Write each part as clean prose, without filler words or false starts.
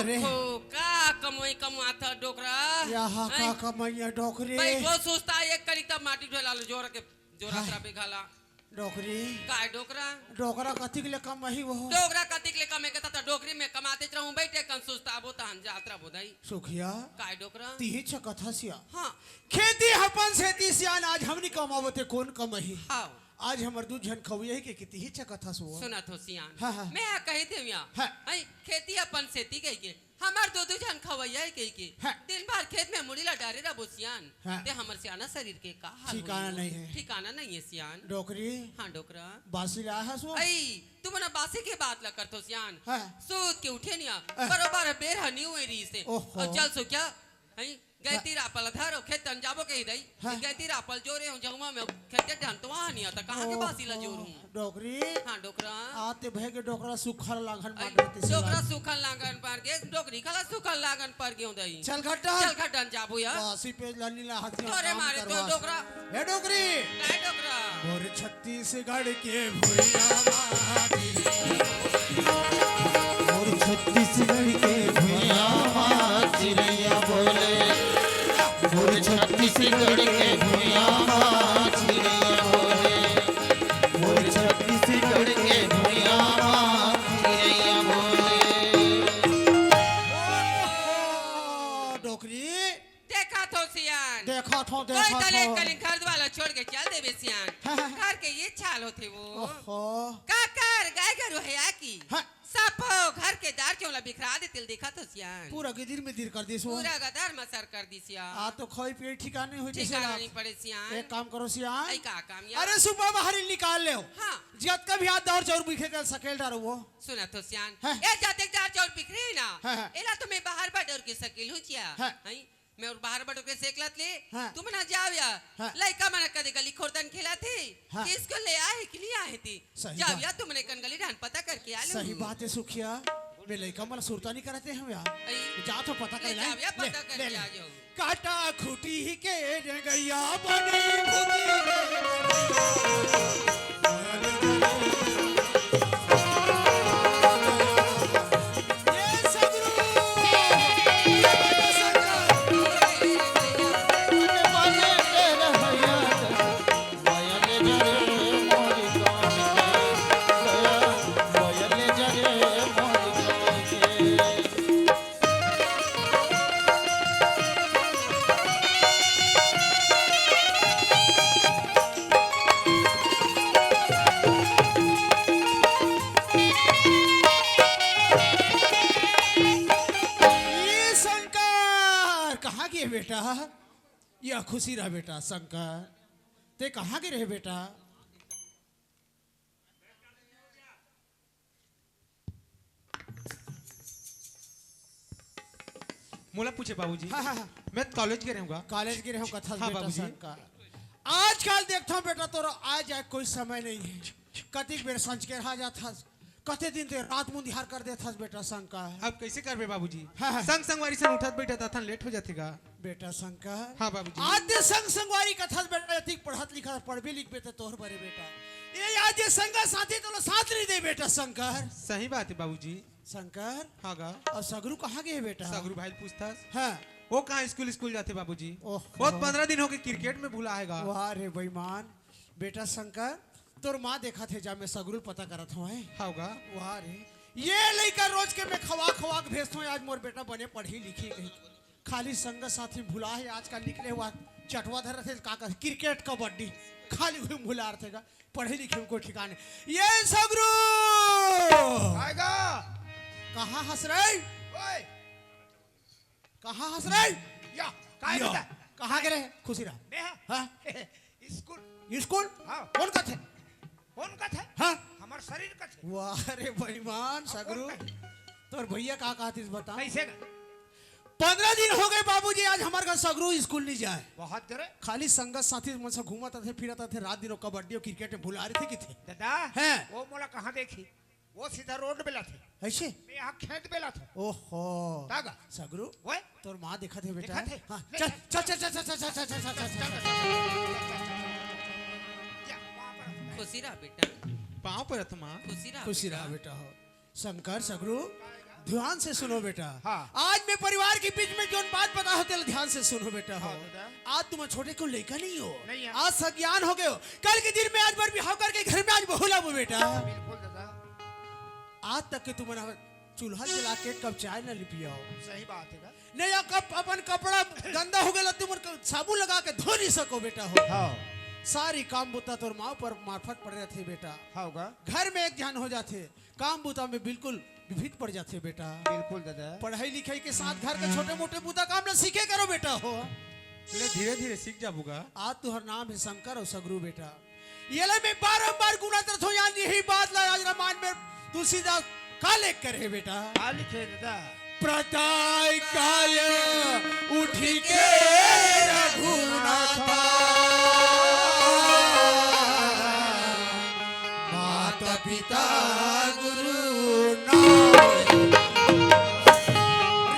रे का कमाई कमाता डोकरा यहाँ का कमाइया डोकरी भाई जो सोचता है एक करी तब माटी ढोला लो जोर के जोरा त्रा पे खाला डोकरी काय डोकरा डोकरा कथी के लिए कमाई वो डोकरा कतिक ले कमे के ता डोकरी में कमाते रहूं बैठे कन सोचता अब ता हम यात्रा बोधाई सुखिया काय डोकरा तीही छ कथा सिया हां खेती हपन सेती सियान आज हमनी कमावते कौन कमाई हां आज हमर दू जन खवैया के किती ही छ कथा सो सुना थो सियान हाँ, हाँ। मैं कही थे मियां हाँ। आई खेती अपन सेती गई के हमार दो जन खवैया कही के हाँ। दिन भर खेत में मुड़ी ला डारे रा सियान हाँ। ते हमर सियाना शरीर के का हाल ठिकाना होई? नहीं है। ठिकाना नहीं है सियान डोकरी हां डोकरा बासी लाया है सो आई तुम ना बासी के बात ला करतो सियान हाँ। सूत के उठे निया बरोबर बेर हनी हुई री से ओहो। और चल सो क्या आई गैती रापल धरो खेत तन जाबो के दई हाँ। गैती रापल जोरे हूं जगमा में खेत ढन तो वहां नहीं आता कहां के बासी ला जोरू डोकरी हां डोकरा आते भय के डोकरा सुखल लागन आई, मान रहते डोकरा सुखल लागन पर के डोकरी खला सुखल लागन पर के दई चल घटा चल खटन जाबो या बासी पे लानी ला हाथी तोरे मारे तो डोकरा ए डोकरी काय डोकरा और छत्तीसगढ़ के भुइया माटी और छत्तीसगढ़ के भुइया माटी चिड़ैया बोले और छत्तीसगढ़ के भुइया माटी चिड़ैया बोले और छत्तीसगढ़ के भुइया माटी चिड़ैया बोले डोकरी देखा तो सियान देखा थो कोई तले देखा कलिंग घर वाला छोड़ के चल देबे सियान घर के ये चाल होते वो ओहो का कर गाय गरु है की हाँ। सब घर के दार चोला बिखरा दे तिल देखा तो सियान पूरा गिदिर में दिर कर दिस पूरा गदर मसर कर दी सियान आ तो खोई पेट ठिकाने हो जैसे ठिकाना नहीं पड़े सियान एक काम करो सियान आई का काम यार अरे सुबह बाहर निकाल ले हाँ जत का भी हाथ दौड़ चौर बिखे कर सकेल डारो वो सुना तो सियान हाँ। ए जाते दार चौर बिखरे ना हाँ, हाँ। एला तो मैं बाहर बडर के सकेल हूं चिया हाँ। आई मैं और बाहर बडर के सेकलत ले हाँ। तुम ना जाओ या हाँ। लइका मन कदे गली खोरदन खेला थे हाँ। किसको ले आए कि लिए आए थे सही जाओ बात। या तुमने कन गली ढान पता करके आ लो सही बात है सुखिया वे लइका मन सुरता नहीं करते हम यार आई, जा तो पता ले कर जाओ या पता करके आ जाओ काटा खूटी के गैया बनी भूती बेटा यह खुशी रहा बेटा शंकर ते कहाँ के रहे बेटा मोला पूछे बाबूजी हाँ हाँ हाँ मैं कॉलेज के रहूंगा कॉलेज के रहो कथा हाँ, बेटा बाबूजी। शंकर आजकल देखता हूँ बेटा तोरा आज जाए कोई समय नहीं है कतिक बेर संच के रहा जाता कते दिन ते रात मुंदिहार कर देता बेटा शंकर अब कैसे करबे बाबूजी हाँ, हाँ। संग संगवारी से उठत बैठत था लेट हो जातेगा बेटा शंकर हाँ बाबूजी आज दे संग संगवारी कथा बेटा यतिक पढ़त लिखत पढ़बे लिखबे तो तोहर बरे बेटा ये आज जे संगा साथी तो साथ नहीं दे बेटा शंकर सही बात है बाबूजी शंकर हाँ गा और सगरू कहाँ गए बेटा सगरू भाई पूछता हाँ वो कहाँ स्कूल जाते बाबूजी ओह। बहुत 15 दिन हो गए क्रिकेट में भूला आएगा वाह रे बेईमान बेटा शंकर तोर माँ देखा थे जा मैं सगरू पता करत हूँ हाँ गा वाह रे ये लड़का रोज के मैं खवा खवा के भेजता हूँ आज मोर बेटा बने पढ़ी लिखी गई खाली संग साथी भुला है आजकल निकले हुआ चटवा धर थे का क्रिकेट कबड्डी खाली हुई भुला रहे थे पढ़े लिखे को ठिकाने ये सगरू आएगा कहाँ हंस रहे ओए कहाँ हंस रहे या काय या, बेटा कहाँ गए खुशी रहा मैं हाँ स्कूल स्कूल हाँ। कौन का थे कौन का था हाँ हमार शरीर का था वाह रे बेईमान सगरू तोर भैया का कहा थी बता कैसे 15 दिन हो गए बाबूजी आज हमारे घर सगरू स्कूल नहीं जाए बहुत करे खाली संगत साथी मन से घूमता थे फिरता थे रात दिनों कबड्डी और क्रिकेट में भुला रहे थे कि थे दादा हैं? वो मोला कहाँ देखी वो सीधा रोड बेला थे ऐसे मैं यहाँ खेत बेला था ओहो तागा सगरू ओए तोर माँ देखा थे बेटा देखा थे? हाँ, ले, चल चल चल चल चल चल चल चल चल चल या वहाँ पर खुशी रहा बेटा पाँव पर माँ खुशी रहा खुशी रहा बेटा हो शंकर सगरू ध्यान से सुनो बेटा। हाँ। आज मैं परिवार के बीच में जो बात बता होते ध्यान से सुनो बेटा हो। हाँ, बेटा। आज तुम छोटे को लेकर नहीं हो, नहीं है। आज सज्ञान हो गए हो। कल के दिन में आज बार बिहाव करके घर में आज बहुला वो बेटा। बिल्कुल दादा, आज तक के तुम्हारा चूल्हा जला के कब चाय न लिपिया हो, सही बात है का? नहीं या कब अपन कपड़ा गंदा हो गया तुम साबुन लगा के धो नहीं सको बेटा हो। हाँ सारी काम बुता तोर माँ पर मार्फत पड़ रहे थे बेटा। हाँ होगा, घर में एक ध्यान हो जाते, काम बुता में बिल्कुल विभिन्न पड़ जाते बेटा। बिल्कुल दादा। पढ़ाई लिखाई के साथ घर के छोटे मोटे बुता काम न सीखे करो बेटा हो। ले धीरे धीरे सीख जाबूगा। आज तुहर नाम है शंकर और सगरू बेटा। ये ले मैं बारंबार गुना तरत हो यानी यही बात ला आज रामायण में तुलसीदास का लेख करे बेटा। क्या लिखे दादा? प्रताय काल उठी के रघुनाथा, माता पिता गुरु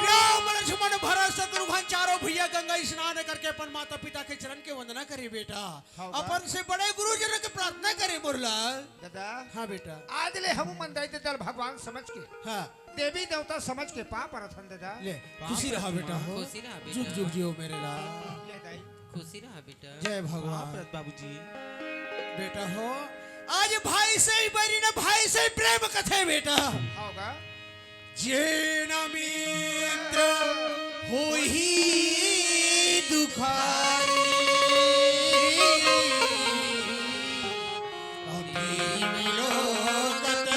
राम लक्ष्मण भरत शत्रुघ्न चारों भैया गंगा स्नान करके अपन माता पिता के चरण के वंदना करे बेटा। हाँ, अपन से बड़े गुरुजनों की प्रार्थना करे मुरलाल। दादा हाँ बेटा। आज ले हम मन दाई दल भगवान समझ के, हाँ देवी देवता समझ के पा परथन दादा। ले खुशी रहा बेटा हो, खुशी रहा बेटा। जुग जुग जियो मेरे लाल। ले दाई खुशी रहा बेटा। जय भगवान। भरत बाबूजी। बेटा हो आज भाई से ही बरी न भाई से ही प्रेम कथे बेटा। हाँ होगा, जे न मित्र हो ही दुखारी, अभी मिलोगत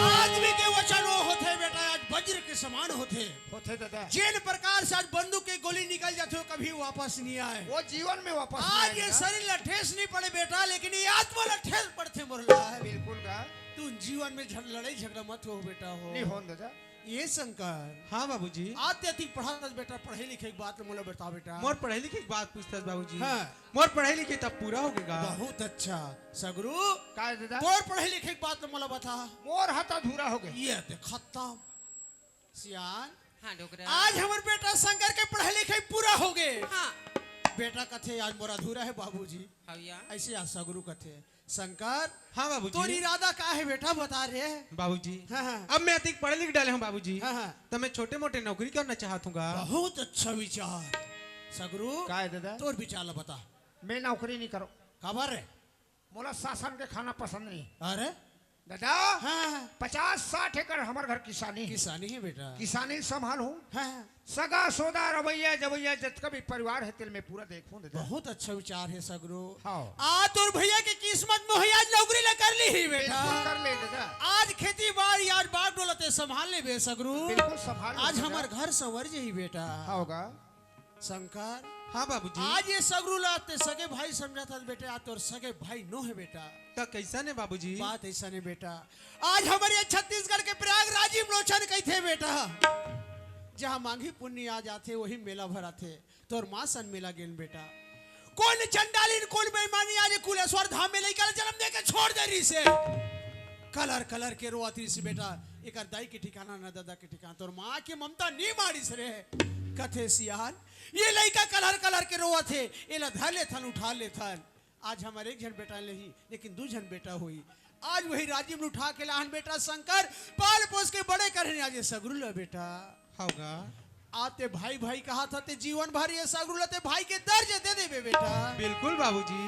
आदमी के वचन वो होते बेटा आज वज्र के समान होते। होते दादा। जिन प्रकार से आज बंदूक की गोली निकल जाते हो कभी वापस नहीं आए। वो जीवन में वापस आज नहीं ये आएगा। शरीर लठेस नहीं पड़े बेटा, लेकिन ये आत्मा लठेस पड़ते मुरला है। बिल्कुल का तू जीवन में लड़ाई झगड़ा मत हो बेटा हो। नहीं हो दादा। ये शंकर हाँ बाबूजी। अत्यधिक पढ़ा बेटा, पढ़े लिखे की बात मोला बता बेटा। मोर पढ़ाई लिखे की बात पूछतास बाबूजी। हाँ। मोर पढ़ाई लिखे तब पूरा हो गएगा। बहुत अच्छा सगरू, का है दादा? तोर पढ़े लिखे की बात मोला बता। मोर हाथ अधूरा हो गए। ये देख खत्म सियान। हाँ डोकरा। आज हमारे बेटा शंकर के पढ़े लिखे पूरा हो गए। हाँ बेटा कथे आज मोरा अधूरा है बाबूजी। हविया। ऐसे आज सगरू कथे शंकर। हाँ बाबूजी। तोर इरादा का है बेटा बता रहे हैं। बाबूजी हाँ, हाँ। अब मैं अधिक पढ़े लिख डाले हूँ बाबूजी। हाँ, हाँ। तो मैं छोटे मोटे नौकरी करना चाहूँगा। बहुत अच्छा विचार सगरू। का है दादा? तोर विचार ला बता। मैं नौकरी नहीं करो, खबर है? मोला शासन के खाना पसंद नहीं। अरे दादा हाँ 50-60 एकड़ हमारे घर किसानी है। किसानी है बेटा। किसानी संभालू, हाँ सगा सोदा रवैया जवैया जितना भी परिवार है तिल में पूरा देखूं दादा। बहुत अच्छा विचार है सगरू। हाँ। आ तोर भैया की किस्मत में आज नौकरी ला कर ली ही बेटा। बिल्कुल कर ले दादा, आज खेती बाड़ी आज बाग डोलते संभाल ले बे सगरू। बिल्कुल संभाल ले आज दादा। हमार घर संवर जाई बेटा। हाँ होगा, शंकर हाँ बाबूजी। आज ये सगरू लाते सगे भाई समझा था बेटे, आज तोर सगे भाई नो है बेटा। तो कैसा ने बाबूजी? बात ऐसा नहीं बेटा। आज हमारे छत्तीसगढ़ के प्रयागराज में लोचन कही थे बेटा, जहाँ मांगी पुण्य आ जाते वही मेला भरा थे। तोर माँ सन मेला गेल बेटा। कौन चंडालीन कौन बेईमानी आज कुलेश्वर धाम में लेकर जन्म दे के छोड़ दे रही से। कलर कलर के रोती से बेटा, एक दाई के ठिकाना न दादा के ठिकाना। तोर माँ की ममता नहीं मारी से रे कथे सियान। ये लड़का कलर कलर के रोआ थे, एला धर ले थन उठा ले थन। आज हमारे एक जन बेटा नहीं लेकिन दो जन बेटा हुई। आज वही राजीव ने उठा के लाहन बेटा शंकर पाल पोस के बड़े करने आज ये सगरू ला बेटा। होगा। आते भाई भाई कहा था ते जीवन भर ये सगरू लते भाई के दर्ज दे दे बेटा। बिल्कुल बाबूजी।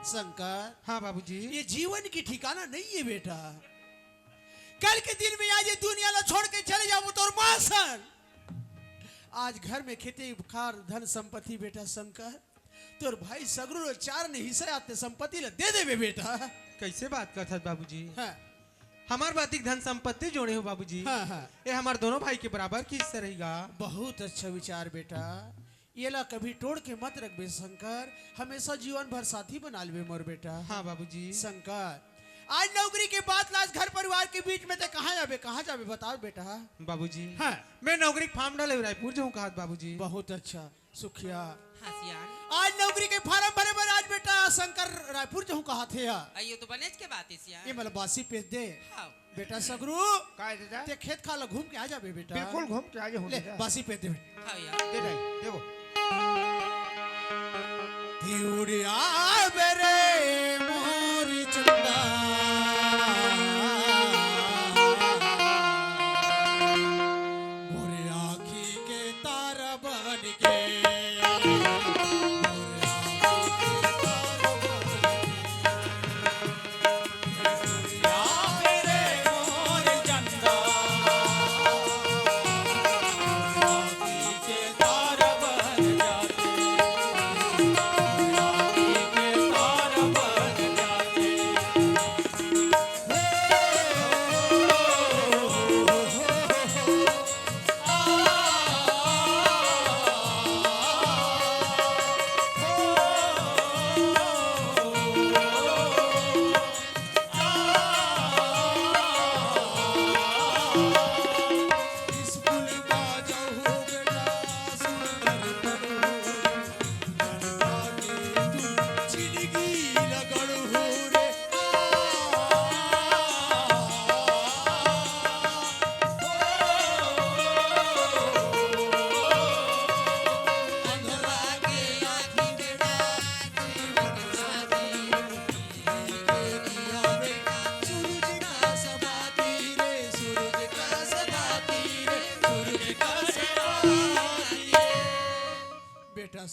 शंकर हाँ बाबूजी। ये जीवन की ठिकाना नहीं है बेटा। कल के दिन में आज ये दुनिया ला छोड़ के चले जाओ तो मां सन। आज घर में खेती खार धन संपत्ति बेटा शंकर तोर भाई सगरू चार ने हिस्सा आते संपत्ति ला दे दे बेटा। कैसे बात करता बाबूजी? हाँ हमार बातिक धन संपत्ति जोड़े हो बाबूजी। हाँ हाँ ये हमारे दोनों भाई के बराबर की हिस्सा रहेगा। बहुत अच्छा विचार बेटा। ये ला कभी तोड़ के मत रख बे शंकर, हमेशा जीवन भर साथी बना ले मोर बेटा। हाँ बाबूजी। शंकर आज नौकरी के बाद लाज घर परिवार के बीच में ते कहाँ जाबे बताओ बेटा। बाबूजी हाँ मैं नौकरी फार्म डाले रायपुर जाऊँ कहा बाबूजी। बहुत अच्छा सुखिया। हाँ सियान। आज नौकरी के फार्म भरे भरे आज बेटा शंकर रायपुर जाऊँ कहा थे। आइयो तो बनेज के बात है सियान। ये मतलब बासी पेज दे हाँ बेटा सगरू। का है दादा? ते खेत खाला घूम के आ जाबे बेटा। बिल्कुल घूम के आजे हूँ ले दादा। बासी पेज दे बेटा। हविया। दे दे देखो, दिउड़िया बेरे मोरी चंदा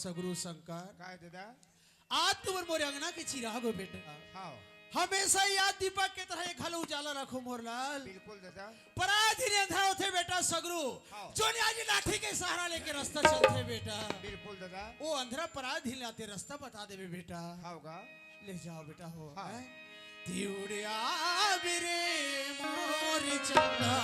सगुरु शंकर काय दादा आज तुमर मोरे अंगना के चिराग हो बेटा हाँ हमेशा याद दीपक के तरह एक हल उजाला रखो मोरलाल बिल्कुल दादा पराधीन अंधा होते बेटा सगरू हाँ। जो आज लाठी के सहारा लेके रास्ता चलते बेटा बिल्कुल दादा वो अंधरा पराधीन लाते रास्ता बता दे बेटा होगा ले जाओ बेटा हो हाँ। हैं? दिउड़िया बिरे मोर चंदा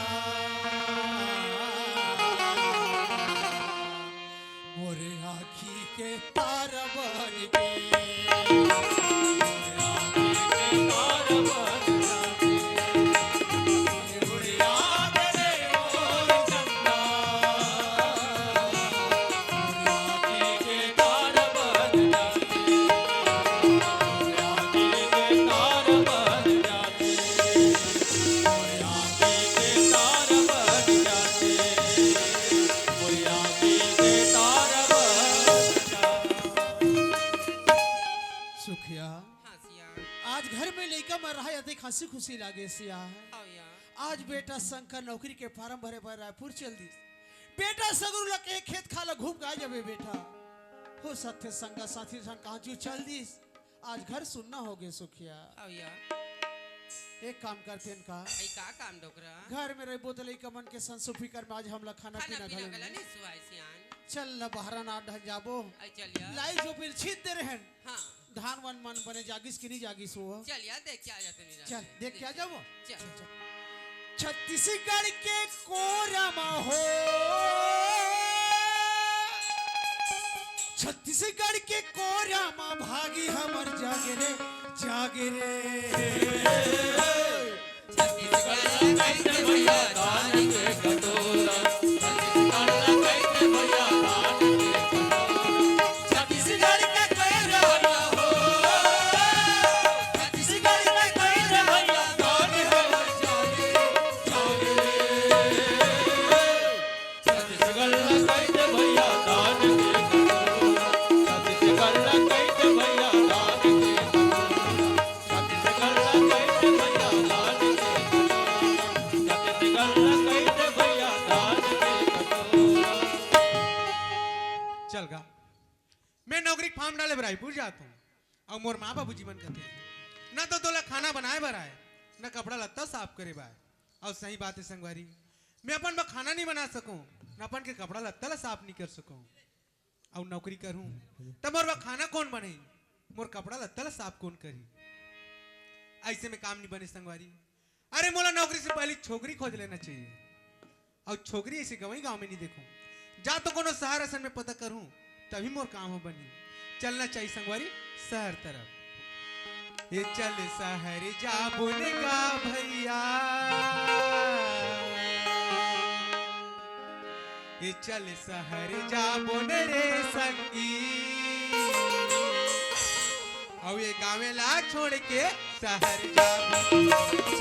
मोरे आँखी के तार बन के सुखिया हाँ सिया आज घर में लइका मर रहा है हंसी खुशी लागे सिया हाँ या आज बेटा शंकर नौकरी के फार्म भरे पर रायपुर चल दी बेटा सगुरु लके खेत खाला घूम गा जाबे बेटा हो सत्य संगा साथी संग कहां चू चल दी आज घर सुनना हो गए सुखिया हाँ या एक काम करते हैं का आई का काम डोकरा घर में रही बोतल का मन के संसु फिकर में आज हमला खाना खाना पीना पीना घरे गला में। नहीं सुआई सियान चल न बहरा ना ढल जाबो आई चलिया लाई जो बिल छीत दे रहन हाँ धान वन मन बने जागिस कि नहीं जागिस हो चलिया देख के आ जाते नहीं चल देख के आ जाओ चल छत्तीसगढ़ के कोरमा हो छत्तीसगढ़ के कोरमा भागी हमर जागे रे जागे रे छत्तीसगढ़ के कोरमा हो छत्तीसगढ़ के कोरमा भागी हमर जागे रे चल गा मैं नौकरी फार्म डाले रायपुर जाता हूँ और मोर माँ बाबू जीवन कहते हैं न तो तोला खाना बनाए बराए न कपड़ा लत्ता साफ करे बाय और सही बात है संगवारी मैं अपन बा खाना नहीं बना सकूं न अपन के कपड़ा लत्ता ला साफ नहीं कर सकूं और नौकरी करूं तब मोर बा खाना कौन बने मोर कपड़ा लत्ता ला साफ कौन करी ऐसे में काम नहीं बने संगवारी अरे मोला नौकरी से पहले छोकरी खोज लेना चाहिए और छोकरी ऐसे गवई गांव में नहीं देखूं जा तो कोनो शहर असन में पता करूं तभी मोर काम हो बनी चलना चाहिए संगवारी शहर तरफ ये चल शहर जा बोलेगा भैया ये चल शहर जा बोले रे संगी और ये गाँव ला छोड़ के शहर जा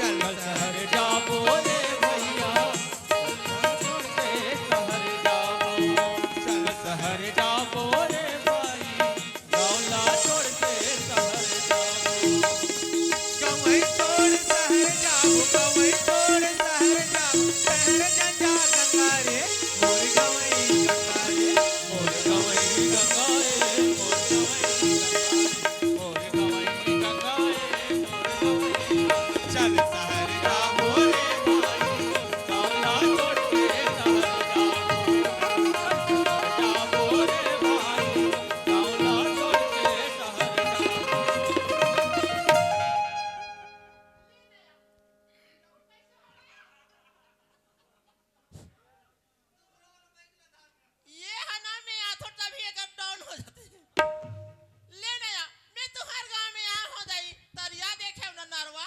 चल शहर जा बोले भैया चल शहर जा बोले भाई गौला छोड़ के शहर जा गवई छोड़ शहर जाओ गवई छोड़ शहर जाओ शहर जा गंगा रे मोर गवई गंगा रे मोर गवई गंगा रे मोर गवई गंगा रे मोर गवई चल शहर जा बोले भाई गौला छोड़ के शहर जा बोले भाई गौला छोड़ के शहर जा ये हना में आ तो तभी एकदम डाउन हो जाते ले नया मैं तुहार गांव में आ हो जाई तरिया देखे न नरवा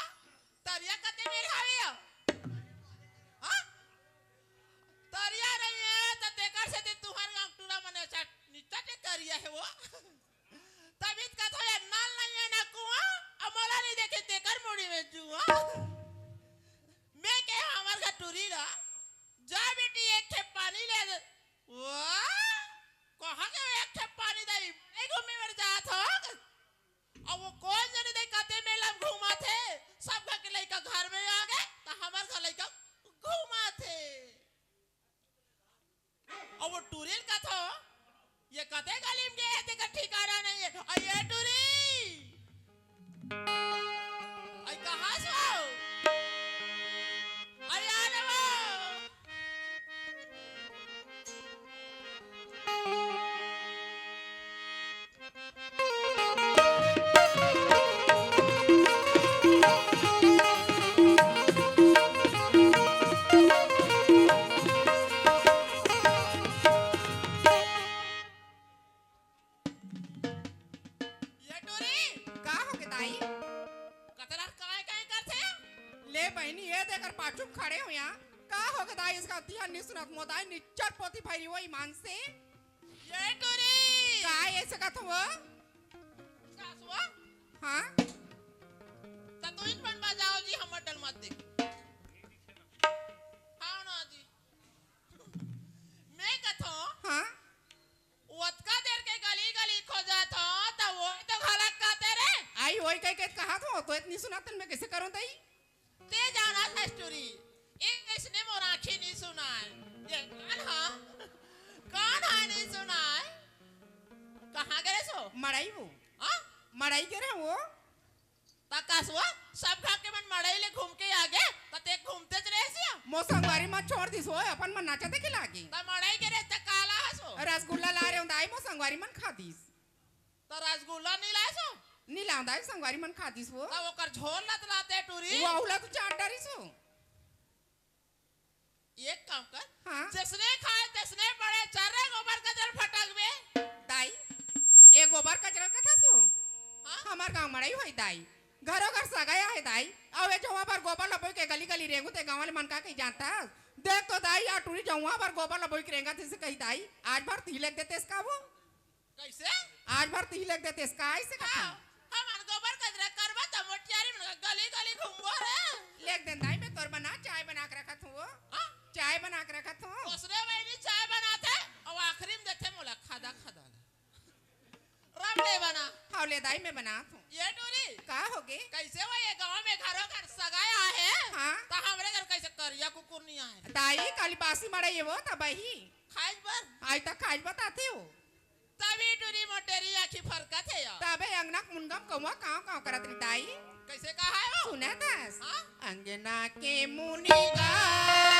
तरिया कते मेरे हावे हां तरिया नहीं है त तेकर से ते तुहार गांव टूरा मने चट नीचा ते करिया है वो तभी का तो नाल नहीं है ना कुआ अमोला नहीं देखे तेकर मुड़ी में जुआ मैं के हमार का टूरी रा जा बेटी एक थे पानी ले दे वाह कहां के एक थे पानी दई ए घूमे मर जात हो अब वो कौन जाने दई कते मेला में घुमा थे सब के लइका घर में आ गए तो हमार का लइका घुमा थे और वो टूरिल का था ये कते गली में गए थे का ठिकाना नहीं है। और ये टूरी आई कहां से हो? आई आने वो ये टूरी का हो के दाई कतरा काय काय करते हैं? ले बहनी ये देकर पाछू में खड़े हो यहाँ का हो के दाई इसका दिया निसुनत मोदाई निच्चर पोती भरी वो ईमान से ये टूरी का ऐसे का तो वो सासुआ हाँ ततुइन बन बजाओ जी हम डल मत दे। हाँ ना जी मैं कथो हाँ वतका देर के गली गली खोजा था तो वो तो घलक कहते रे आई वही कह के कहा तो इतनी सुनातन मैं कैसे करूं दाई ते जाना था स्टोरी एक इसने मोराखी नहीं सुना है। ये कान है नहीं सुना है। कहाँ गए सो मड़ाई वो हाँ मड़ाई के रहे वो तकासुआ सब खा के मन मड़ई ले घूम के आगे कते घूमते ज रहे सिया मोसंगवारी मत छोड़ दिस हो अपन मन नाचा देखे लागी त मड़ई के रे त काला हसो रसगुल्ला ला रहे हूं दाई मोसंगवारी मन खा दिस त रसगुल्ला नहीं लाए सो नी लाऊं दाई संगवारी मन खा दिस वो त ओकर झोल लत लाते टूरी वो औला तू चाट डारी सो एक काम कर हाँ जिसने खाए तिसने पड़े चारे गोबर का जल फटक में दाई ए गोबर कचरा का था सो हाँ? हमार गांव मड़ाई होई दाई घरों घर सगाया है दाई अवे जवा पर गोबर लबोई के गली गली रेंगू ते गांव वाले मन का कही जानता देख तो दाई आ टूरी जवा पर गोबर लबोई के रेंगा तिसे कही दाई आज भर तिलक देते इसका वो कैसे आज भर तिलक देते इसका ऐसे कथा हम गोबर कचरा करबा त मोटियारी में गली गली घूमबो रे लेक दिन दाई मैं तोर बना चाय बना के रखत हूं हाँ? चाय बना के रखत हूं उसने वही चाय बनाते और आखिरी में देते मोला खादा खादा रमले बना हां ले दाई मैं बनात हूं ये टूरी का होगे कैसे वो ये गांव में घरों घर सगाया है हाँ तो हमरे घर कैसे करिया कुकुर नहीं आए दाई काली बासी मड़ाई है वो तब ही खाइज बर आज तक खाज बताते हो तभी टूरी मोटेरी आखी फरकत है यार तबे अंगना मुनगम कौवा काव काव करत रही दाई कैसे कहा है वो सुना दस हाँ? अंगना के मुनि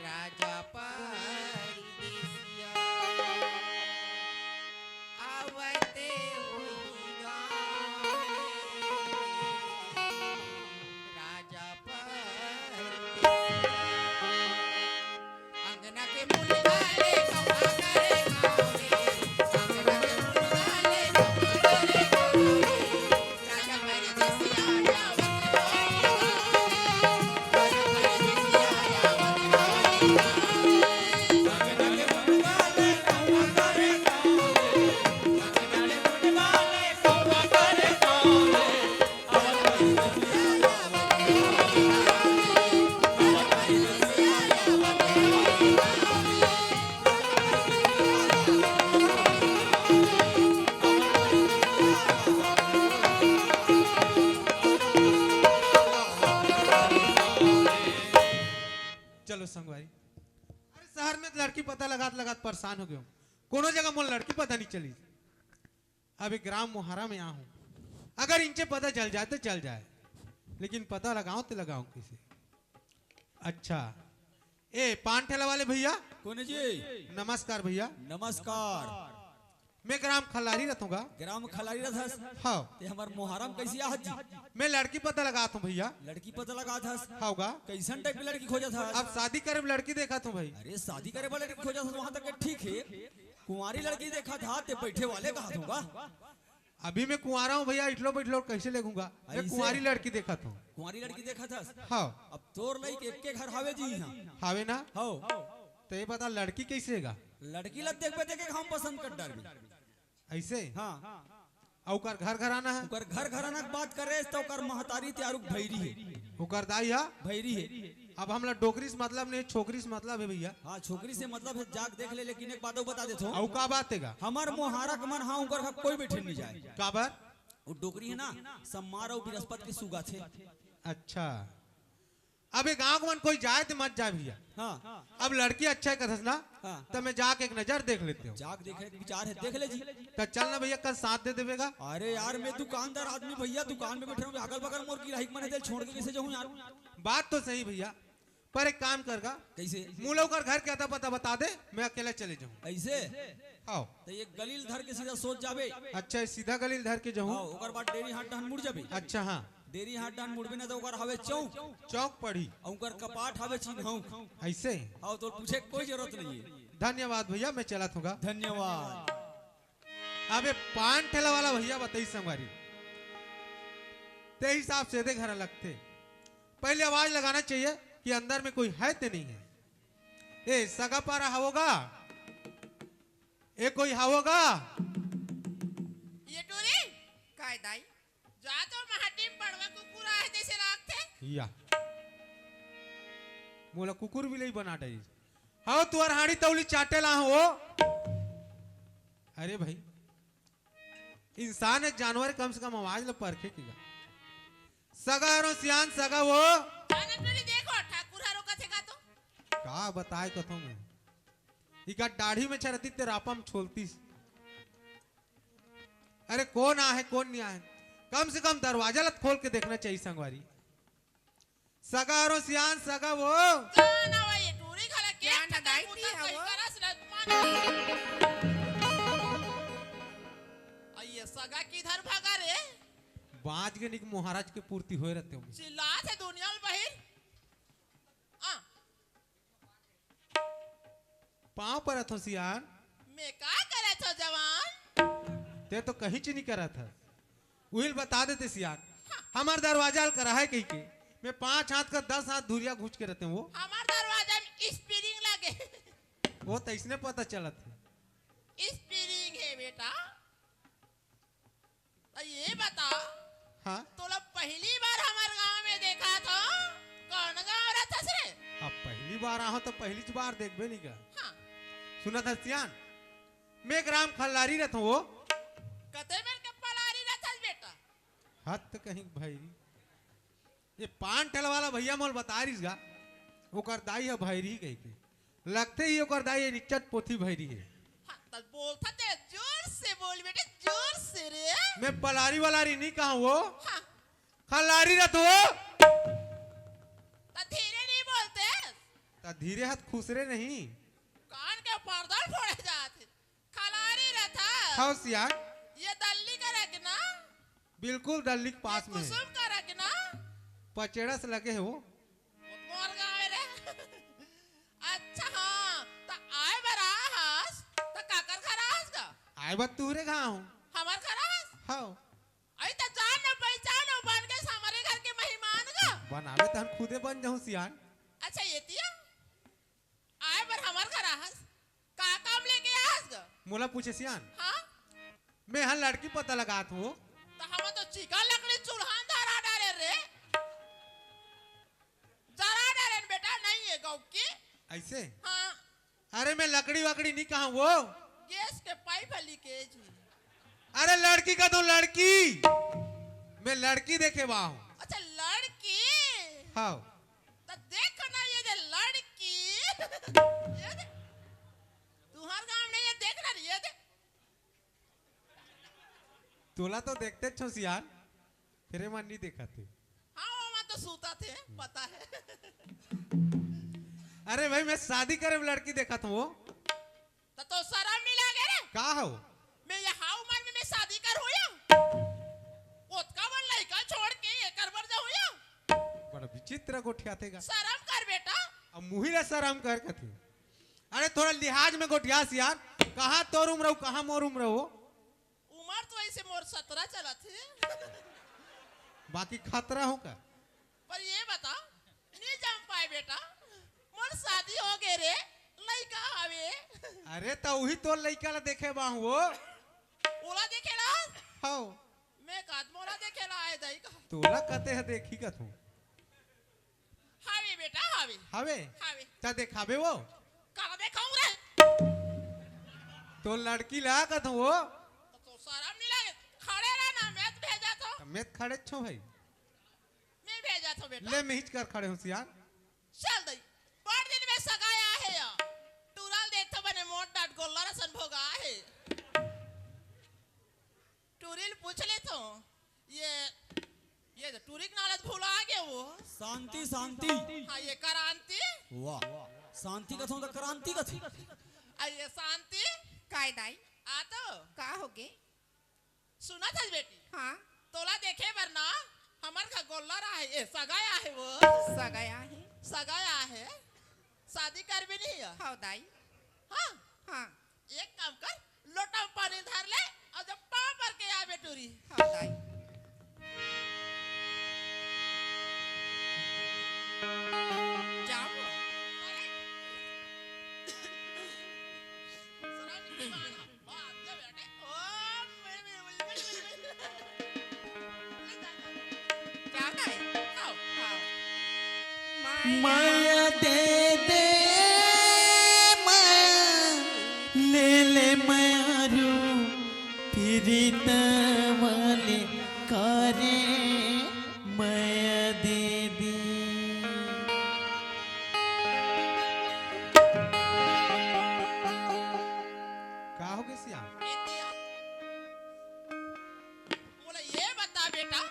राजा परदेसिया आवते हुई गाए राजा परदेसिया अंगना के मुनि वाले कौवा करे गावे अंगना के मुनि वाले कौवा करे गावे राजा परदेसिया आवते चलो संगवारी अरे शहर में लड़की पता लगात लगात परेशान हो गए हूं। कोनो जगह मोल लड़की पता नहीं चली अभी ग्राम मोहरा में हूं अगर इनसे पता चल जाए तो चल जाए लेकिन पता लगाऊं तो लगाऊं किसे अच्छा ए पान ठेला वाले भैया कौन जी नमस्कार भैया नमस्कार मैं ग्राम खलारी रहूंगा ग्राम खलारी रथस हाँ ते हमर मोहरम कैसी आहत जी मैं लड़की पता लगाता हूँ भैया लड़की पता लगा था होगा कैसन टाइप की लड़की खोजा था अब शादी करे में लड़की देखा तू भाई अरे शादी करे वाले लड़की खोजा था वहां तक के ठीक है कुंवारी लड़की देखा था ते बैठे वाले कहा दूंगा अभी मैं कुंवारा हूँ भैया इटलो बैठलो कैसे लगूंगा मैं ऐसे? कुंवारी लड़की देखा था कुंवारी लड़की देखा था हाँ अब तोर लई एक के घर हावे जी यहाँ हावे ना हो तो ये बता लड़की कैसे है लड़की लग देख पे देखे हम पसंद कर डाल ऐसे हाँ औकर घर घर आना है ओकर घर घराना के बात करे तो ओकर महतारी त्यारुक भैरी है ओकर दाई है भैरी है अब हमला डोकरी से मतलब नहीं छोकरी से मतलब है भैया। हाँ छोकरी से मतलब है जाग देख ले, लेकिन एक बात और बता देता और हूँ, का बात है हमार मोहारा के मन हाँ उनकर घर कोई बैठे नहीं जाए। का बात? वो डोकरी है ना, सम्मार और बृहस्पति के सुगा थे। अच्छा अब एक गाँव मन कोई जाए तो मत जाए भैया। हाँ अब लड़की अच्छा है कथस ना, हाँ। तो मैं जाके एक नजर देख लेते हूँ। जाग देखे के विचार है, देख ले जी। तो चल ना भैया कल साथ दे देवेगा। अरे यार मैं दुकानदार आदमी भैया, दुकान में बैठे हूँ, अगल बगल मोर की राही मन है, छोड़ के कैसे जाऊँ यार। बात तो सही भैया, पर एक काम करगा, कैसे मुँह कर घर के आता पता बता दे, मैं अकेले चले जाऊँ। ऐसे आओ तो ये गलील धर के सीधा सोच जाबे। अच्छा सीधा गली धर के जाऊँ। हाँ ओकर बाद डेरी हाट डान मुड़ जाबे। अच्छा हाँ डेरी हाट डान मुड़बे ना तो ओकर हवे चौक, चौक पड़ी और ओकर कपाट हवे चिन्हौ। ऐसे। हाँ तो पूछे के कोई जरूरत नहीं है। धन्यवाद भैया, मैं चला थूंगा। धन्यवाद। अबे पान ठेला वाला भैया बताई संगवारी, ते हिसाब से दे घर लगते। पहले आवाज लगाना चाहिए कि अंदर में कोई है तो नहीं है। ए सगा पारा हवोगा, ए कोई हवोगा? ये टूरी काय दाई जा तो महाटी में पड़वा कुकुर आए जैसे लागते। या मोला कुकुर भी नहीं बना डरी। हाँ तुअर हाड़ी तौली चाटेला हो। अरे भाई इंसान है जानवर, कम से कम आवाज ला परखे की सगा रो सियान सगा वो जाना टूरी देखो ठाकुर हारो कथे का तो का बताए कथों में इका दाढ़ी में चरती ते रापम छोलती। अरे कौन आ है कौन नहीं आए, कम से कम दरवाजा लत खोल के देखना चाहिए संगवारी। सगा रो सियान सगा वो जाना वा ये टूरी खला के जाना दाई थी है वो। करस मान ये सगा किधर भागा रे? बाज के निक महाराज के पूर्ति हुए रहते हो। चिल्लात है दुनिया में बहिर आ पाँव पर अथो सियान, मैं का करे तो जवान? ते तो कहीं च नहीं करा था। उहिल बता देते सियान, हमार दरवाजा करा है कहीं के, मैं 5 हाथ का 10 हाथ धुरिया घुस के रहते हैं वो। हमार दरवाजा में स्प्रिंग लगे। वो तो इसने पता चला था। स्प्रिंग है बेटा। तो ये बता हाँ तो लोग पहली बार हमारे गांव में देखा था, कौन गांव रहता रे? अब पहली बार आहो तो पहली बार देखबे नहीं का। हाँ सुना था सियान, मैं ग्राम खल्लारी रहता हूँ वो। कते मेरे के पलारी रहता बेटा। हद तो कहीं भाई ये पान ठेला वाला भैया मोल बता रही गा, ओकर दाई है भैरी कही के, लगते ही ओकर दाई निच्चट पोथी भैरी है। हाँ तो बोलता ते जोर से बोल बेटे, जोर से रे। मैं पलारी वालारी नहीं कहा वो, हाँ खल्लारी रहता वो। तो धीरे नहीं बोलते, ता धीरे हाथ खुसरे नहीं। कान के पर्दा फोड़े जाते। खलारी रहता हाँ सियान ये दल्ली का रखना, बिल्कुल दिल्ली के पास में है, कुसुम का रखना, पचेड़ा से लगे है वो। मोर गाँव रे। अच्छा हाँ तो आए बरास तो काकर खरास का आए बात तूरे कहाँ हूँ। हमार खरास हाँ आई तो जान न पहचान बन के हमारे घर के मेहमान का। बनावे तो हम खुदे बन जाऊँ सियान। अच्छा ये तिया आए पर हमार खरास का काम लेके आस का? मोला पूछे सियान, हाँ मैं यहाँ लड़की पता लगा हूँ। तो हम तो चिकन लकड़ी चूल्हान धरा डाले रे, जरा डाले बेटा नहीं है गाँव की। ऐसे हाँ अरे मैं लकड़ी वकड़ी नहीं कहा वो। गैस के पाइप लीकेज हुई। अरे लड़की का तो लड़की, मैं लड़की देखे वहाँ हूँ। अच्छा लड़की हाँ तो देखो ना ये जो लड़की ये देख तुम्हारे गांव में ये देख ना ये देख। तोला तो देखते छो सियान, फिर मन नहीं देखा थे। हाँ वो मैं तो सूता थे पता है। अरे भाई मैं शादी करे में लड़की देखा था वो। तो शर्म नहीं लगे रे? का हो मैं ये हाउ मन में मैं शादी कर हुआ ओतका वन लड़का छोड़ के ये करबर जा हुआ। बड़ा विचित्र गोठिया थे। शर्म कर बेटा। अब मुही ला सर हम कर कथे। अरे थोड़ा लिहाज में गोठिया सियान, कहाँ तोर उम्र हो कहाँ मोर उम्र हो। उम्र तो ऐसे मोर 17 चला थे। बाकी खतरा हो का। पर ये बता नहीं जम पाए बेटा, मोर शादी हो गए रे लड़का हवे। अरे तो वही तो लड़का ला देखे बाहू वो। ओला देखेला हाँ मैं काद मोला देखेला आए दाई का। तोला कते है देखी का तू। हवे बेटा हावे हवे हावे ता देखाबे वो कहाँ देखाऊं रे तो लड़की ला कत वो तो शर्म नहीं लगे खड़े रहना मैं तो भेजा तो मैं खड़े छो भाई मैं भेजा तो बेटा ले मिहिच कर खड़े हो सियान चल दई बड़ दिन में सगाया है या टूरल देखतो बने मोट डाट गोल्ला रसन भोगा है टूरिल पूछ ले तो ये तो टूरिक नालत भूला गए वो शांति शांति हाँ ये क्रांति वाह शांति कथों तो क्रांति कथी ये शांति काय दाई आ तो का होगे सुना था बेटी हाँ तोला देखे वरना हमर का गोल्ला रहा है ये सगाया है वो सगाया है सगाया है शादी कर भी नहीं है हाँ दाई हाँ हाँ एक काम कर लोटा में पानी धर ले और जब पाँव पर के आ बेटूरी हाँ दाई जाओ जाओ दाई हाँ माया दे दे माया ले ले मारू फिरित वाले करे माया दे दे का हो गए सियान बोले ये बता बेटा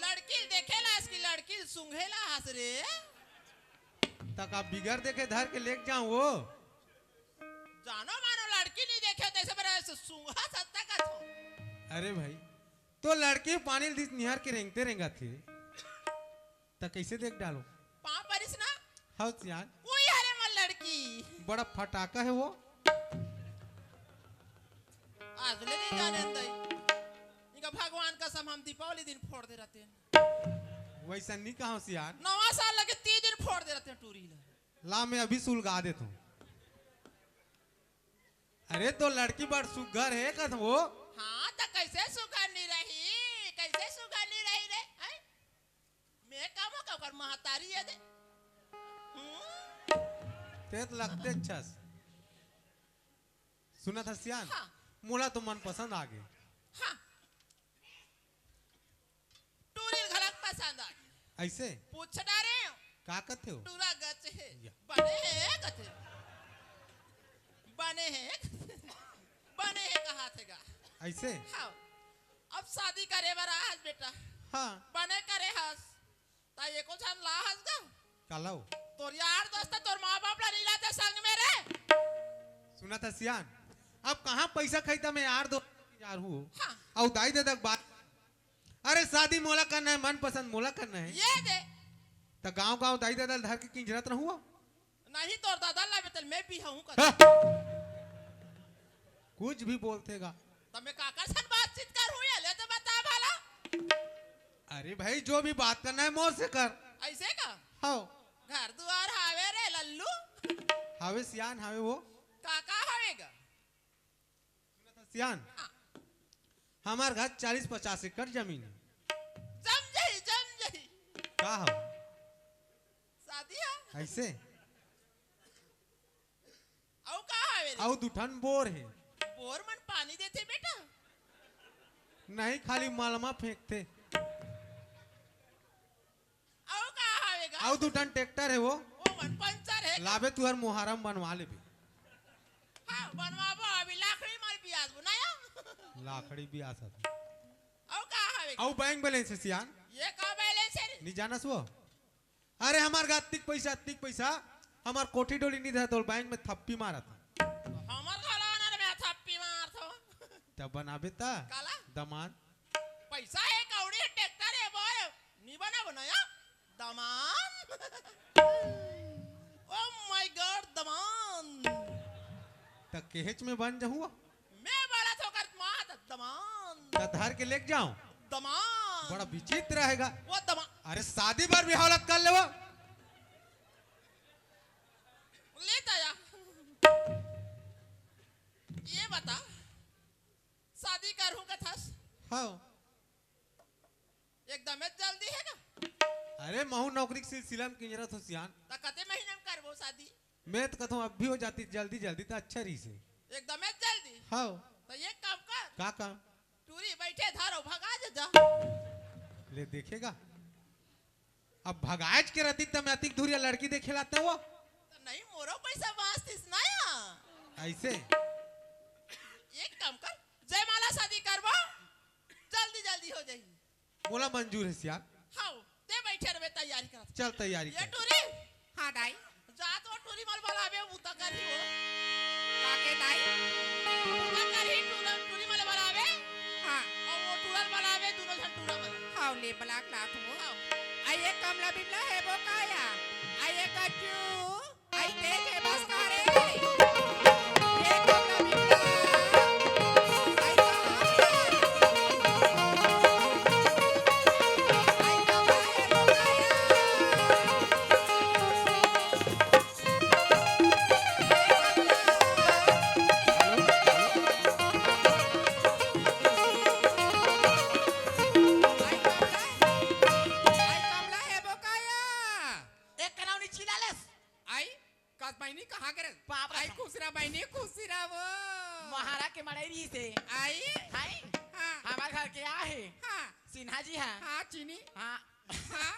लड़की देखेला इसकी लड़की सुंघेला हंस रे तक आप बिगड़ देखे धर के लेके जाऊं वो जानो मानो लड़की नहीं देखे तो ऐसे बड़ा ऐसे सुंघा सकता का तो अरे भाई तो लड़की पानी निहार के रेंगते रेंगा थे तक कैसे देख डालो पाँव परिस ना हाँ सियान कोई हरे मन लड़की बड़ा फटाका है वो आज ले नहीं जाने दई इनका भगवान का सम हम दीपावली दिन फोड़ दे रहते हैं वैसा नहीं कहा सियान नवा साल लगे 3 दिन फोड़ दे रहते हैं टूरी ला ला मैं अभी सुलगा देता हूँ अरे तो लड़की बड़ सुघर है कद वो हाँ तो कैसे सुगंधी रही कैसे सुगंधी रही रे हैं? मैं काम का कर महतारी है दे ते तो लगते छस सुना था सियान हाँ। मोला तो मन पसंद आ गए हाँ टूरी घलक पसंद आ गई। ऐसे पूछ डारे का करते हो टूरा गच है या। बने हैं कथे बने हैं बने हैं कहा थे गा ऐसे हाँ अब शादी करे बरा हस बेटा हाँ बने करे हस ता ये कुछ हम ला हस गा कालाओ तोर यार दोस्त तोर माँ बाप ला नहीं लाते संग में रे सुना था सियान अब कहाँ पैसा खरीदा मैं यार दो यार हूँ हाँ। और दाई दे तक बात अरे शादी मोला करना है मन पसंद मोला करना है ये दे तो गांव गांव दाई दादा धर के किंजरत रहूँ नहीं तोर दादा ला बेतल मैं भी हूँ हाँ। कर कुछ भी बोलते गा तब मैं काकर सन बातचीत कर हूँ या ले तो बता भला अरे भाई जो भी बात करना है मोर से कर ऐसे का हाँ घर द्वार हावे रे लल्लू हावे सियान हावे वो काका हवेगा सियान हमार घर 40-50 एकड़ जमीन है जम जही का हो शादी है ऐसे औ का हवे रे और दुठन बोर है बोर मन पानी देते बेटा नहीं खाली मालमा फेंकते औ का हवेगा और दुठन ट्रैक्टर है वो ओ मन पंचर है लावे तुहर मुहर्रम बनवा ले भी हाँ बनवाबो अभी लाखड़ी मार ब्याज बनाया लाखड़ी भी आ सकता औ का हवेगा और बैंक बैलेंस है सियान ये का बैलेंस है रे नहीं जाना सो अरे हमार गा अतिक पैसा हमार कोठी डोली नहीं था तो बैंक में थप्पी मारा था हमर घला ना मैं थप्पी मार थो तब बनाबे ता काला दमान पैसा है कौड़ी है ट्रैक्टर है बोय नहीं बना बनाया दमान ओ माय गॉड दमान तक केहच में बन जाऊँ मैं बड़ा थोकर मां दमान धर के लेके जाऊं दमान बड़ा विचित्र रहेगा वो दमान अरे शादी बार भी हालत कर ले वो लेता या ये बता शादी करूं का थस हाँ एकदम जल्दी है ना अरे महू नौकरी के सिलसिला में किंजरा तो सियान तो कते महीने में करबो शादी मैं तो कहता हूँ अब भी हो जाती जल्दी जल्दी तो अच्छा रही से एकदम जल्दी हाँ तो ये काम कर का काम टूरी बैठे धरो भगा जे जा ले देखेगा अब भगाज के रहती तब मैं अतिक धुरिया लड़की देखे लाते हुआ तो नहीं मोरो पैसा वास्तिस नया ऐसे एक काम कर जयमाला शादी करबो जल्दी जल्दी हो जाएगी बोला मंजूर है सियान हाँ ते बैठे रहे तैयारी कर चल तैयारी ये कर टूरी हाँ दाई जा तो टूरी मल बलावे उता करी हो काके दाई उता करी टूरी मल बलावे हाँ और वो टूरल बलावे दोनों जन टूरा बला हाउ ले बलाक लात हो हाँ आये कमला बिमला है वो काया आये कच्चू आई तेज है बस कारे ये कमला बिमला आई कहाँ है आई कमला है वो काया एक कनावनी छिलालेस आई कास बहनी कहाँ करे बाप रे आई खुसरा बहनी खुसरा वो महारा के मड़ेरी से आई हाय हाँ हमारे घर के आ है हाँ सिन्हा जी है हाँ चीनी हाँ हाँ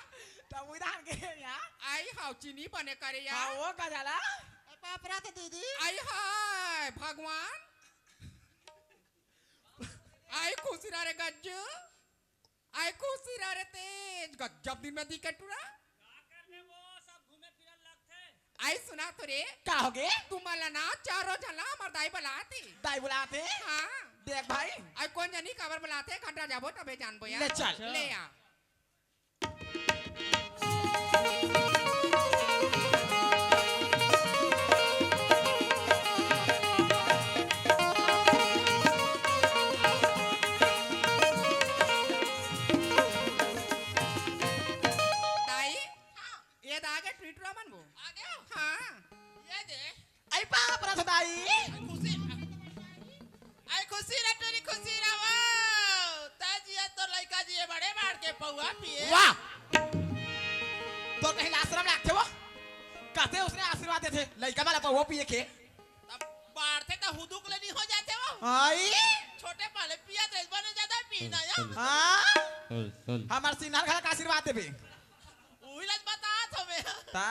तो उधार के यहाँ आई हाउ चीनी बने करे हाँ यार वो का जाला बाप रे दीदी आई हाय भगवान आई खुसरा रे गज्जू आई खुसरा रे तेज गजब दिन में दिखे टूरा आई सुना तो रे का हो गए तुम्हारा ना चारों झला हमार दाई बुलाती दाई बुलाते हाँ देख भाई आई कौन जानी खबर बुलाते घंटा जाबो तबे जानबो यार ले चल। ले आ दाई ये दागे ट्विटर मन वो आ गया हाँ ये दे आई बाप रे दाई खुशी आई खुशी रे टूरी खुशी रे वो ताजिया तो लड़का जी ये बड़े बाढ़ के पौआ पिए वाह तो कहीं आश्रम लागते वो कहते उसने आशीर्वाद देते लड़का वाला पौआ पिए के तब बाढ़ से तो हुदुक लेनी हो जाते वो आई छोटे पाले पिया तो बने ज्यादा पीना यार हां हमार सिन्हा घर का आशीर्वाद देबे ओही लज बता तो मैं ता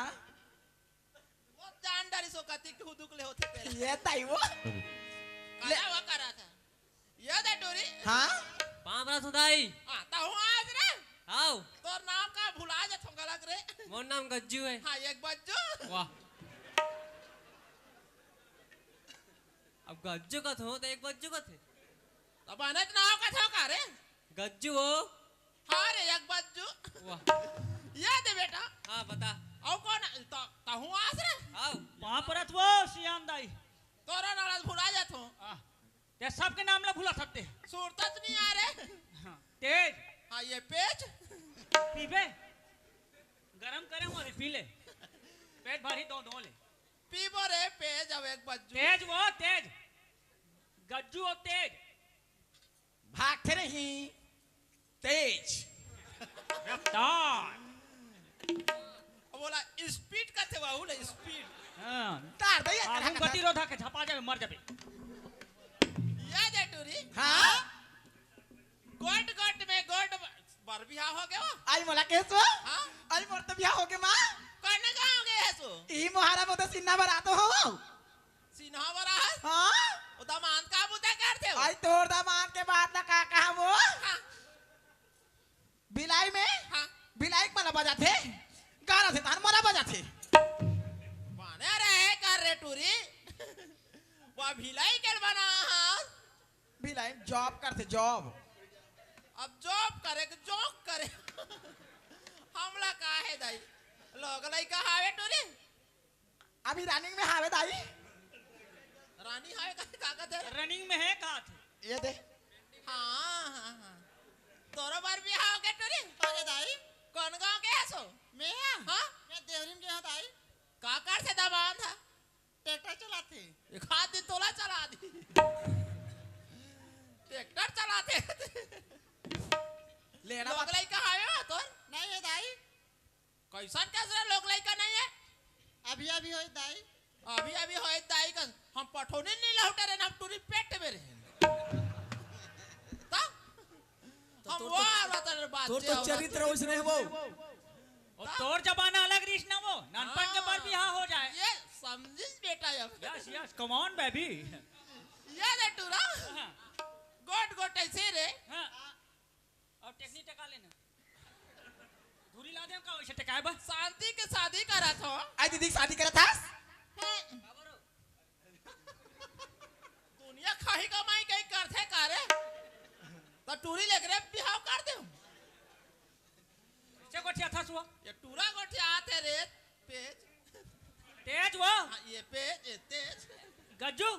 वो जान डारी सो कति हुदुक ले होते पहले ये ताई वो काला हुआ करा था ये दे टोरी हां पामरा सुदाई आता हूं आज रे आओ तोर नाम का भुला जा थोंगा लग रे मोर नाम गज्जू है हां एक बज्जो वाह अब गज्जू का थो तो एक बज्जू का थे तब अनत नाम का थोंगा रे गज्जू हो हां रे एक बज्जो वाह ये दे बेटा हाँ बता औ कौन ता हूं आज रे आओ वहाँ पर वो सियाम दाई तोरा नाराज भुला जा थो ते सबके नाम ला भुला सकते सुरतत नहीं आ रे हाँ, तेज हां ये पेज पीबे गरम करे वो पी ले पेट भरी दो ले पीबो रे पेज अब एक बज्जो तेज वो तेज गज्जू और तेज भागते नहीं तेज रफ्तार बोला स्पीड का थे बाहु ले स्पीड हाँ तार दे आगू गतिरोधक के झपा जावे मर जावे ये दे टूरी हां गोट गोट में गोट बर बियाह हो गया आई मोला केसो हां आई मोर तो बियाह हो के मां करने का हो गया सो ई मोहारा मते सिन्ना बरातो हो सिन्हा बरा है हां ओ दामान का बुदा करते हो आई तोर दामाद के बात ना का कहा वो हाँ, बिलाई में हाँ, बिलाई मला बजा थे गाना थे तान मोला बजा थे बने रहे कर रे टूरी वो भिलाई के बना हाँ बिलाई जॉब करते जॉब अब जॉब करे कि जॉब करे हमला का है दाई लोग लाई का हावे टूरी अभी रनिंग में हावे दाई रानी हावे का कागज है रनिंग में है कहा थे ये दे हाँ हाँ हाँ तोरो बार भी हाव के टूरी अरे दाई कौन गांव के है सो मैं हाँ मैं देवरिम के हां दाई काकर से दबान था ट्रैक्टर चलाते एक हाथ दिन तोला चला दी ट्रैक्टर चलाते लेना लोग लाई का हावे हो तोर नहीं है दाई कैसन कैसे लोग लड़का नहीं है अभी अभी होई दाई अभी होए दाई का हम पठोने नहीं लौटे रे हम टूरी पेट में रहे हम वो आवत रे बात तोर तो चरित्र उसने वो और तोर जमाना अलग रीस ना वो नानपन के पर भी हाँ हो जाए ये समझिस बेटा अब yes yes come on baby ये रे टूरा गोट गोट ऐसे रे हाँ और टेक्निक टका लेना धूरी ला दे का वैसे टकाए बस शांति के शादी करा था आई दीदी शादी करत हस दुनिया खाही कमाई कहीं करते करे तो टूरी लेकर बिहाव कर दे से को था सुआ ये टूरा गोठे आते रे पेज तेज वो हाँ, ये पेज ये तेज गज्जू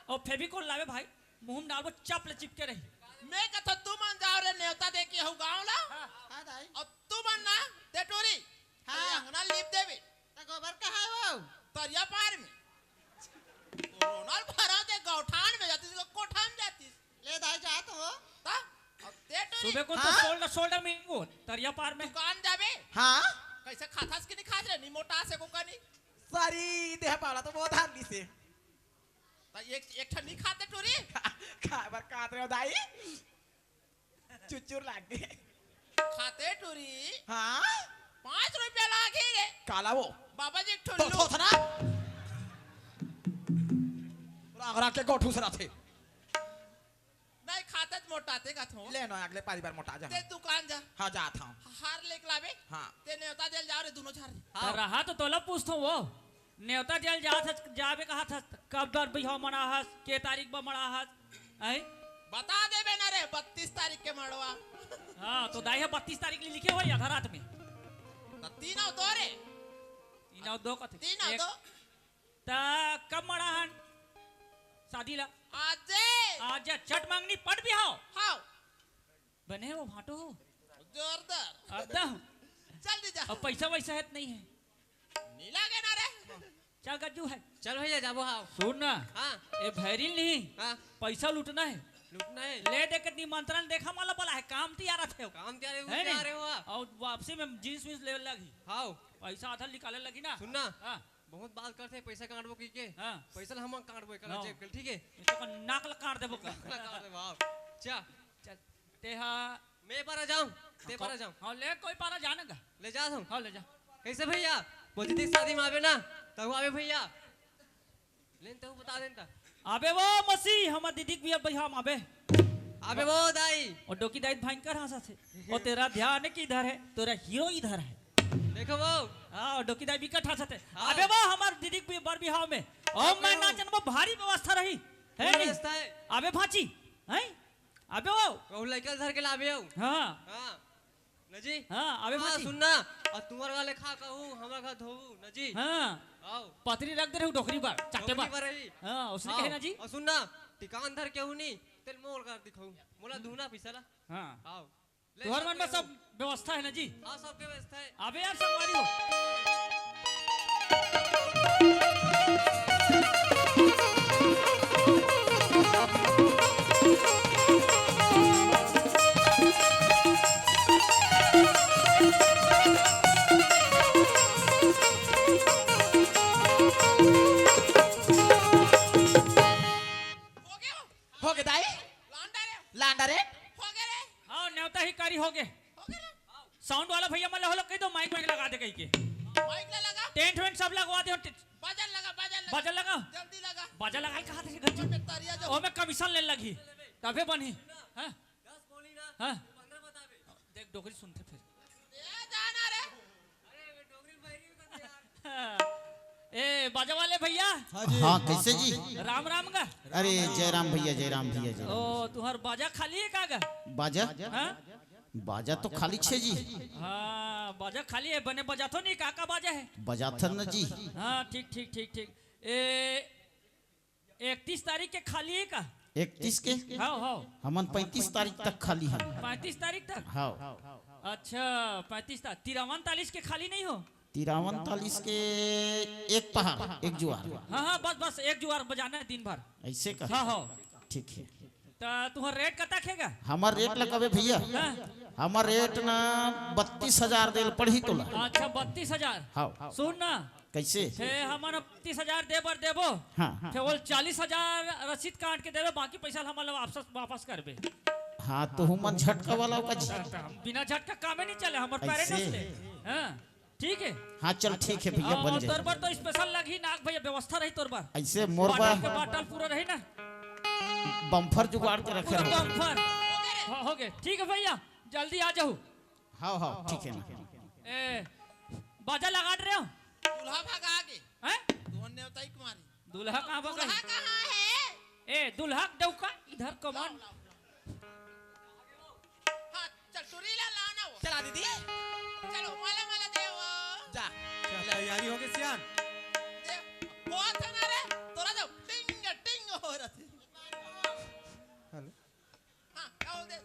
और फेविकोल लावे भाई मुंह में डालबो चपल चिपके रही मैं कहता तू मन जाओ रे नेवता दे के हो गांव ला हां दाई और तू मन ना ते टूरी हाँ। अंगना लिप देवे त गोबर कहां वो तरिया पार में रोनाल भरा दे गौठान में जाती तो कोठा में जाती ले दाई जा तो ता अब ते टूरी सुबह को तो हाँ? शोल्डर शोल्डर में वो तरिया पार में दुकान जावे हां कैसे खातास के नहीं खा रे नहीं मोटा से को कनी सारी देह पाला तो बहुत हांडी से ता एक ठन नहीं खाते टूरी खाबर काट रहे हो दाई चुचुर लाग गए खाते टूरी हां 5 रुपया लागे रे काला वो बाबा जी तो ठुल्लू था ना रागरा के गोठू सरा थे नहीं खाते मोटाते का थो ले नो अगले पारी बार मोटा जा ते दुकान जा हां जाता हूं हार लेके लावे हां ते नेवता जेल जाओ रे दोनों झारे तो रहा तो तोला पूछतो वो नेवता जेल जावे कहा था कब दर भी हो मना हस के तारीख बा मना हस आई बता देबे ना रे 32 तारीख के मड़वा हाँ तो दाई है 32 तारीख लिए लिखे हुआ आधा रात में तो 3 और 2 रे 3 और 2 कथे 3 और 2 ता कब मना हन शादी ला आजे आज चट मांगनी पट भी हाओ हां बने वो भाटो जोरदार एकदम जल्दी जा अब पैसा वैसा है नहीं है नहीं लागे ना रे चल गज्जू है चल भैया जाबो हां सुन ना हाँ ए भैरिल नहीं हाँ पैसा लूटना है लूटना है ले दे के निमंत्रण देखा माला बोला है काम तैयार थे काम क्या रे है आ नहीं? रहे हो और वापसी में जींस वींस लेवल लगी हां पैसा आधा निकाले लगी ना सुनना हाँ बहुत बात करते हैं पैसा काटबो की के हाँ पैसा हम काटबो कल हाँ। चेक कर ठीक है इसको का नाक लकार देबो का काट दे बाप चा चल तेहा मैं पारा जाऊं ते पारा जाऊं हाँ ले कोई पारा जाने का ले जा तुम हाँ ले जा कैसे भैया बोलती शादी में आवे ना तब आवे भैया लेन तो बता देता अबे वो मसीह हमार दीदी भी अब हम अबे अबे वो दाई और डोकी दाई भयंकर हंसा थे और तेरा ध्यान किधर है तेरा हीरो इधर है देखो वो हाँ और डोकी दाई भी कट हंसा थे हाँ। अबे वो हमार दीदी भी बर बिहाव में और मैं नाचन में भारी व्यवस्था रही है नहीं व्यवस्था है अबे भाची हैं अबे वो वो लड़का धर के लावे हो हाँ हां नजी हाँ अबे हाँ भाची सुनना और तुम्हारे वाले खा कहूं हमरा घर धोऊ नजी हाँ आओ पतरी रख दे रहे डोकरी बार चाटे नौकरी बार पर रही हाँ उसने कहे ना जी और सुनना टिकान धर के हुनी तेल मोर कर दिखाऊं मोला धूना पिसला हाँ आओ तुम्हारे मन में सब व्यवस्था है ना जी हां सबके व्यवस्था है अबे यार संगवारी हो हो गया हो गए दाई लांडा रे लांडा रे हो गया रे हाँ न्योता ही कारी हो गए हो गया रे साउंड वाला भैया मतलब हो कही दो माइक वाइक लगा दे कहीं के माइक ले लगा टेंट वेंट सब लगवा दे बाजन लगा बाजा लगा जल्दी लगा बाजा लगा कहा थे गज्जू में तरिया जो ओ में कमीशन ले लगी तबे बनी हाँ 10 बोली ना हाँ 15 बतावे देख डोगरी सुनते फिर ए जाना रे अरे वे डोगरी बहरी कर यार हाँ। ए बाजा वाले भैया हाँ कैसे जी राम राम का अरे जयराम भैया जयराम भैया जय ओ तुम्हार बाजा खाली है का बाजा हाँ बाजा तो खाली छे जी हाँ बाजा खाली है बने बजा तो नहीं काका बाजा है बजाथन न जी हाँ ठीक ठीक ठीक ठीक ए 31 तारीख के खाली है का 31 के हाँ हाँ हमन 35 तारीख तक खाली है 35 तारीख तक हाँ अच्छा 35 तारीख 53 के खाली नहीं हो 43 के एक पहाड़ एक जुआर हाँ हाँ बस बस एक जुआर बजाना है दिन भर ऐसे का हाँ हाँ ठीक है तो तुम्हारा रेट कता खेगा हमार रेट लगावे भैया हमार रेट ना 32,000 देल पड़ी तोला अच्छा 32,000 हाँ सुन ना कैसे छे हमारा 30,000 दे बर देबो हाँ केवल 40,000 रसीद काट के देबे बाकी पैसा हमारा वापस करबे हाँ तो मन झटका वाला होगा जी बिना झटका कामे नहीं चले हमारे पेरेंट्स ऐसे? ले हाँ ठीक है हाँ चल ठीक है भैया बन और जाए तोर पर तो स्पेशल लगी नाक भैया व्यवस्था रही तोर पर ऐसे मोरबा बाटल के बाटल पूरा रही ना बम्फर जुगाड़ के रखे पूरा रहो बम्फर हाँ, हो गए ठीक है भैया जल्दी आ जाओ हाँ हाँ ठीक है ना ए बाजा लगा रहे हो दूल्हा भागा आगे हैं दोन ने बताई कुमारी दूल्हा कहाँ भगा दूल्हा कहाँ है ए दूल्हा डौका इधर कमान हाँ चल टुरी ला लाना वो चला दीदी चलो माला माला देव जा क्या तैयारी हो गई सियान देव बहुत है ना रे तोरा जो टिंग टिंग हो रहा थी हेलो हाँ आओ दे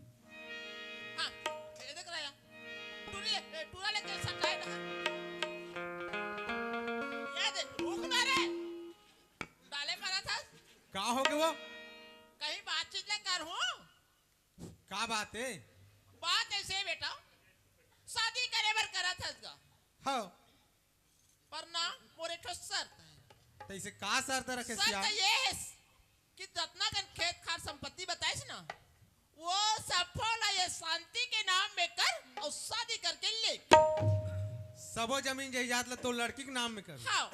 हाँ ये देख रहा है टूरा लेके सटाए ना ये देख रुक ना रे डाले करा था का हो गए वो कहीं बातचीत ले कर हूँ का बात है बात ऐसे है बेटा शादी करे बर करा था इसका हाँ पर ना मोरे ठो शर्त है तो इसे का शर्त रखे शर्त सियान ये है कि जितना जन खेत खार संपत्ति बताइस ना वो सफल ये शांति के नाम में कर और शादी करके ले सबो जमीन जायदाद ला तो लड़की के नाम में कर हाँ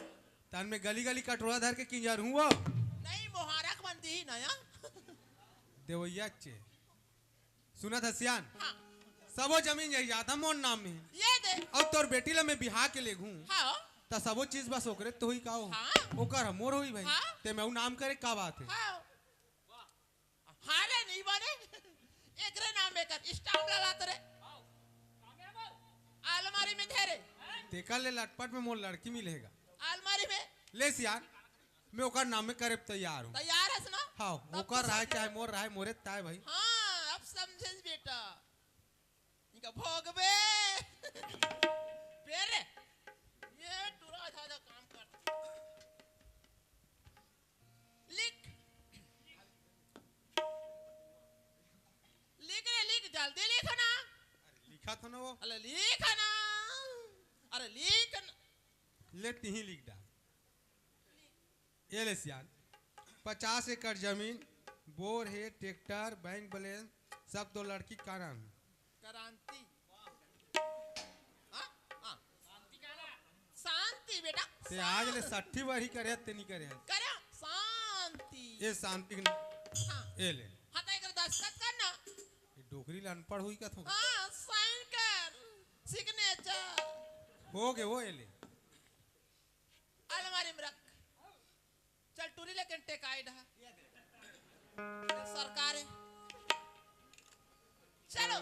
तन में गली गली कटोरा धर के किंजर हुआ नहीं मोहरक बनती ही नया देवैया चे सुना था सियान हाँ सबो जमीन जायदाद हम मोर नाम में है। ये दे और तोर बेटी ला मैं बिहार के ले घूं हाँ त सबो चीज बस ओकरे तो ही का हो हाँ ओकर हमोर होई भाई हाँ। ते मैं उ नाम करे का बात है हाँ हारे नहीं बने एकरे नाम में कर स्टाम्प लगा तेरे अलमारी में धरे तेका ले लटपट में मोर लड़की मिलेगा अलमारी में ले सियान मैं ओकर नाम में करे तैयार हूँ तैयार है ना हाँ ओकर राय चाहे मोर राय मोरे ताय भाई हाँ अब समझे बेटा इनका भोगबे फिर ये टूरा था काम कर लिख लिख रे लिख जल्दी लिख ना लिखा था ना वो अरे लिख ना अरे लिख ना ले ही लिख डाल ये ले सियान 50 एकड़ जमीन बोर है ट्रैक्टर बैंक बैलेंस सब तो लड़की का नाम है क्रांति हाँ? हाँ। शांति बेटा ते आज ले 60 बार ही करे ते नहीं करे करा शांति ये शांति हाँ ये ले हाँ तो एक दस्तखत करना ये डोकरी ला अनपढ़ हुई का थो हाँ साइन कर सिग्नेचर हो गए वो ये ले अलमारी में रख चल टूरी लेकिन टेकाई डहा सरकार है चलो